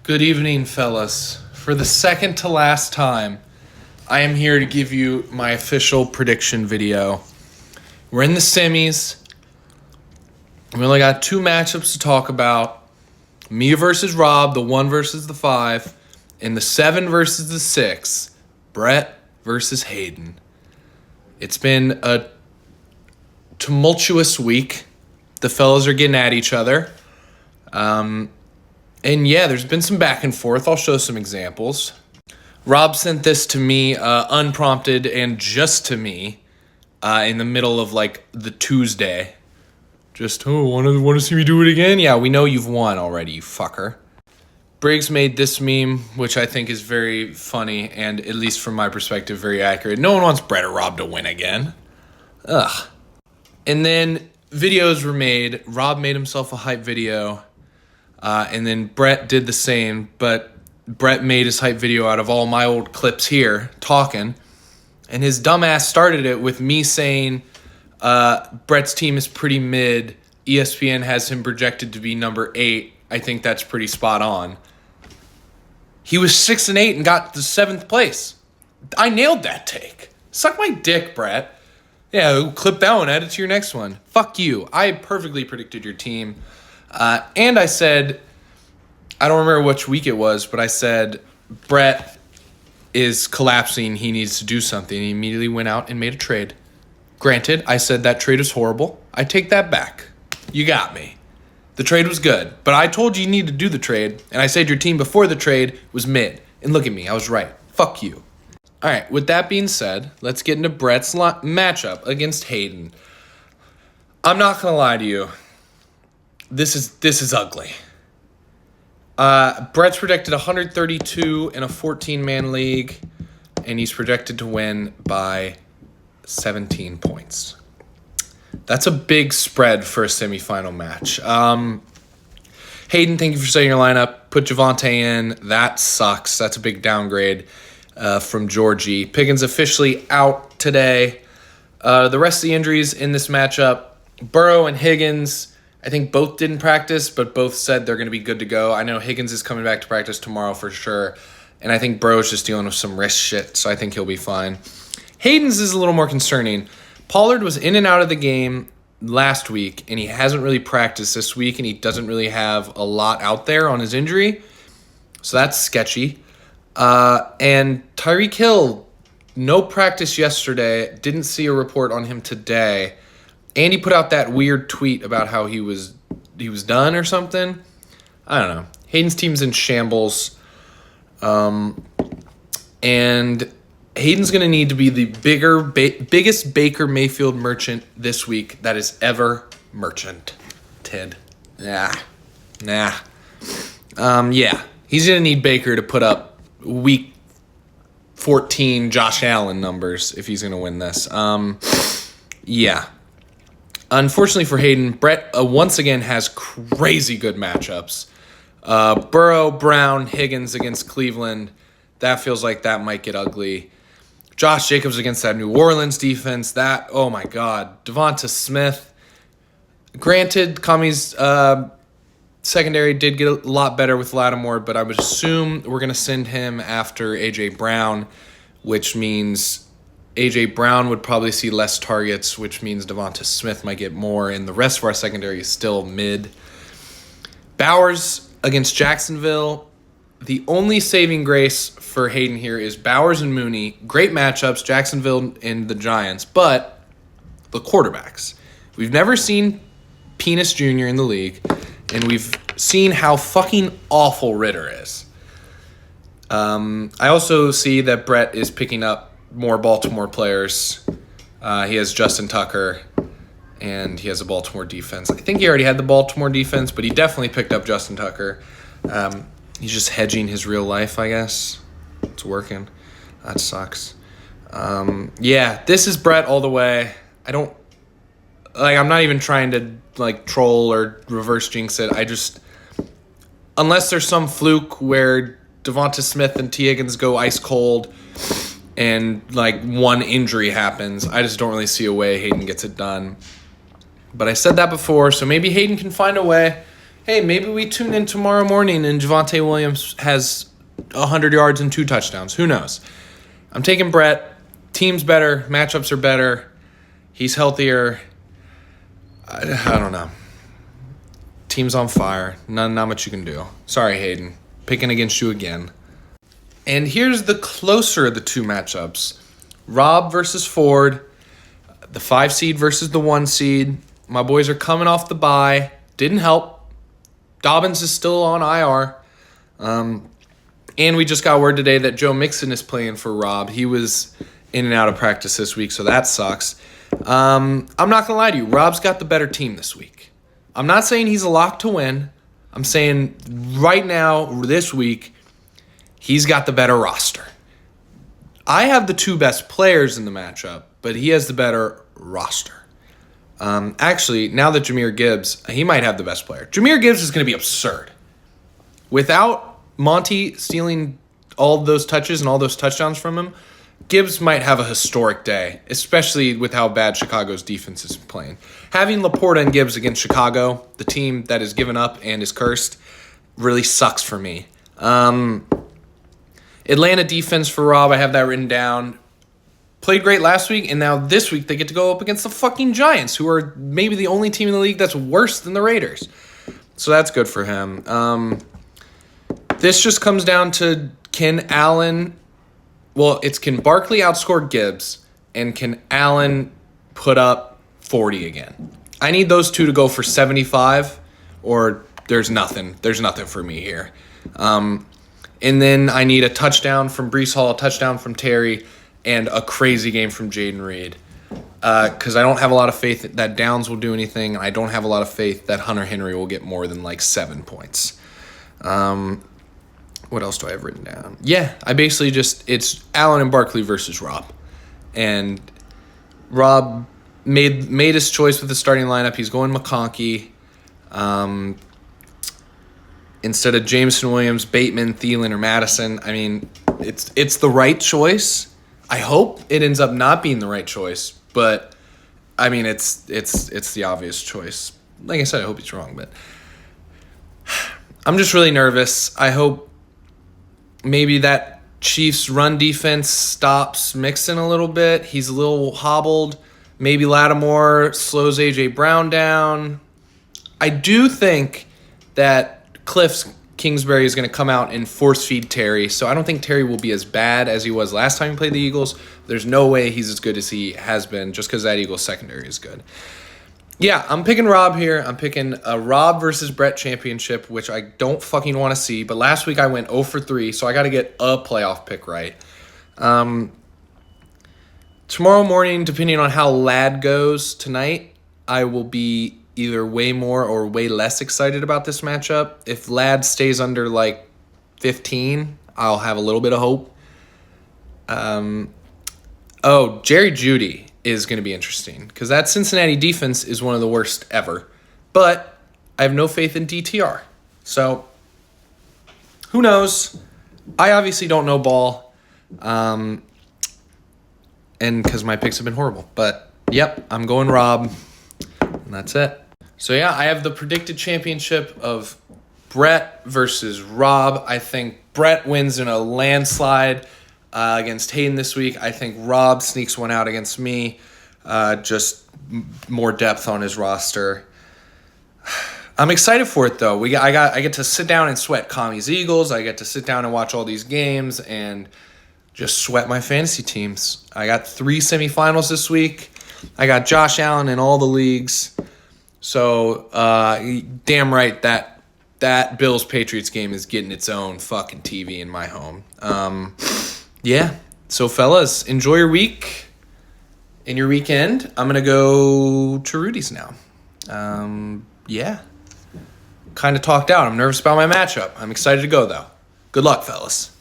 Good evening, fellas. For the second to last time, I am here to give you my official prediction video. We're in the semis. We only got two matchups to talk about. Me versus Rob, the 1 versus the 5, and the 7 versus the 6, Brett versus Hayden. It's been a tumultuous week. The fellas are getting at each other. And yeah, there's been some back and forth. I'll show some examples. Rob sent this to me unprompted and just to me in the middle of like the Tuesday. Just, want to see me do it again? Yeah, we know you've won already, you fucker. Briggs made this meme, which I think is very funny and, at least from my perspective, very accurate. No one wants Brett or Rob to win again. Ugh. And then videos were made. Rob made himself a hype video. And then Brett did the same, but Brett made his hype video out of all my old clips here, talking. And his dumbass started it with me saying, Brett's team is pretty mid. ESPN has him projected to be number 8. I think that's pretty spot on. He was 6-8 and got the 7th place. I nailed that take. Suck my dick, Brett. Yeah, clip that one, add it to your next one. Fuck you. I perfectly predicted your team. And I said, I don't remember which week it was, but I said, Brett is collapsing. He needs to do something. He immediately went out and made a trade. Granted, I said that trade was horrible. I take that back. You got me. The trade was good, but I told you you need to do the trade, and I said your team before the trade was mid. And look at me, I was right. Fuck you. All right, with that being said, let's get into Brett's matchup against Hayden. I'm not going to lie to you. This is ugly. Brett's projected 132 in a 14-man league, and he's projected to win by 17 points. That's a big spread for a semifinal match. Hayden, thank you for setting your lineup. Put Javonte in. That sucks. That's a big downgrade from Georgie. Pickens officially out today. The rest of the injuries in this matchup, Burrow and Higgins, I think both didn't practice, but both said they're going to be good to go. I know Higgins is coming back to practice tomorrow for sure, and I think Burrow's just dealing with some wrist shit, so I think he'll be fine. Hayden's is a little more concerning. Pollard was in and out of the game last week, and he hasn't really practiced this week, and he doesn't really have a lot out there on his injury, so that's sketchy. And Tyreek Hill, no practice yesterday, didn't see a report on him today. And he put out that weird tweet about how he was done or something. I don't know. Hayden's team's in shambles. And Hayden's going to need to be the biggest Baker Mayfield merchant this week that is ever merchanted. Yeah. He's going to need Baker to put up week 14 Josh Allen numbers if he's going to win this. Yeah. Unfortunately for Hayden, Brett once again has crazy good matchups. Burrow, Brown, Higgins against Cleveland. That feels like that might get ugly. Josh Jacobs against that New Orleans defense. That, oh my God. Devonta Smith. Granted, Kami's secondary did get a lot better with Lattimore, but I would assume we're going to send him after A.J. Brown, which means A.J. Brown would probably see less targets, which means Devonta Smith might get more, and the rest of our secondary is still mid. Bowers against Jacksonville. The only saving grace for Hayden here is Bowers and Mooney. Great matchups, Jacksonville and the Giants, but the quarterbacks. We've never seen Penis Jr. in the league, and we've seen how fucking awful Ritter is. I also see that Brett is picking up more Baltimore players. He has Justin Tucker, and he has a Baltimore defense. I think he already had the Baltimore defense, but he definitely picked up Justin Tucker. He's just hedging his real life, I guess. It's working. That sucks. Yeah, this is Brett all the way. I'm not even trying to troll or reverse jinx it. Unless there's some fluke where Devonta Smith and T. Higgins go ice cold and one injury happens, I just don't really see a way Hayden gets it done. But I said that before, so maybe Hayden can find a way. hey, maybe we tune in tomorrow morning and Javonte Williams has 100 yards and 2 touchdowns. Who knows? I'm taking Brett. Team's better. Matchups are better. He's healthier. I don't know. Team's on fire. Not much you can do. Sorry, Hayden. Picking against you again. And here's the closer of the 2 matchups. Rob versus Ford. The 5 seed versus the 1 seed. My boys are coming off the bye. Didn't help. Dobbins is still on IR. And we just got word today that Joe Mixon is playing for Rob. He was in and out of practice this week, so that sucks. I'm not going to lie to you. Rob's got the better team this week. I'm not saying he's a lock to win. I'm saying right now, this week, he's got the better roster. I have the 2 best players in the matchup, but he has the better roster. Actually, now that Jahmyr Gibbs, he might have the best player. Jahmyr Gibbs is going to be absurd. Without Monty stealing all those touches and all those touchdowns from him, Gibbs might have a historic day, especially with how bad Chicago's defense is playing. Having Laporta and Gibbs against Chicago, the team that is given up and is cursed, really sucks for me. Atlanta defense for Rob, I have that written down. Played great last week, and now this week they get to go up against the fucking Giants, who are maybe the only team in the league that's worse than the Raiders. So that's good for him. This just comes down to can Barkley outscore Gibbs, and can Allen put up 40 again? I need those 2 to go for 75, or there's nothing. There's nothing for me here. And then I need a touchdown from Breece Hall, a touchdown from Terry, and a crazy game from Jaden Reed. Because I don't have a lot of faith that Downs will do anything, and I don't have a lot of faith that Hunter Henry will get more than 7 points. What else do I have written down? Yeah, I basically it's Allen and Barkley versus Rob. And Rob made his choice with the starting lineup. He's going McConkey. Instead of Jameson Williams, Bateman, Thielen, or Madison. I mean, it's the right choice. I hope it ends up not being the right choice, but I mean it's the obvious choice. Like I said, I hope he's wrong, but I'm just really nervous. I hope maybe that Chiefs run defense stops Mixon a little bit. He's a little hobbled. Maybe Lattimore slows A.J. Brown down. I do think that Cliff Kingsbury is going to come out and force feed Terry, so I don't think Terry will be as bad as he was last time he played the Eagles. There's no way he's as good as he has been just because that Eagles secondary is good. Yeah, I'm picking Rob here. I'm picking a Rob versus Brett championship, which I don't fucking want to see. But last week I went 0 for 3, so I got to get a playoff pick right. Tomorrow morning, depending on how Lad goes tonight, I will be either way more or way less excited about this matchup. If Lad stays under 15, I'll have a little bit of hope. Jerry Jeudy is going to be interesting because that Cincinnati defense is one of the worst ever. But I have no faith in DTR. So who knows? I obviously don't know ball. And because my picks have been horrible. But, yep, I'm going Rob. And that's it. So, yeah, I have the predicted championship of Brett versus Rob. I think Brett wins in a landslide against Hayden this week. I think Rob sneaks one out against me. Just more depth on his roster. I'm excited for it, though. I get to sit down and sweat Kami's Eagles. I get to sit down and watch all these games and just sweat my fantasy teams. I got 3 semifinals this week. I got Josh Allen in all the leagues. So, damn right that Bills-Patriots game is getting its own fucking TV in my home. Yeah. So, fellas, enjoy your week and your weekend. I'm going to go to Rudy's now. Yeah. Kind of talked out. I'm nervous about my matchup. I'm excited to go, though. Good luck, fellas.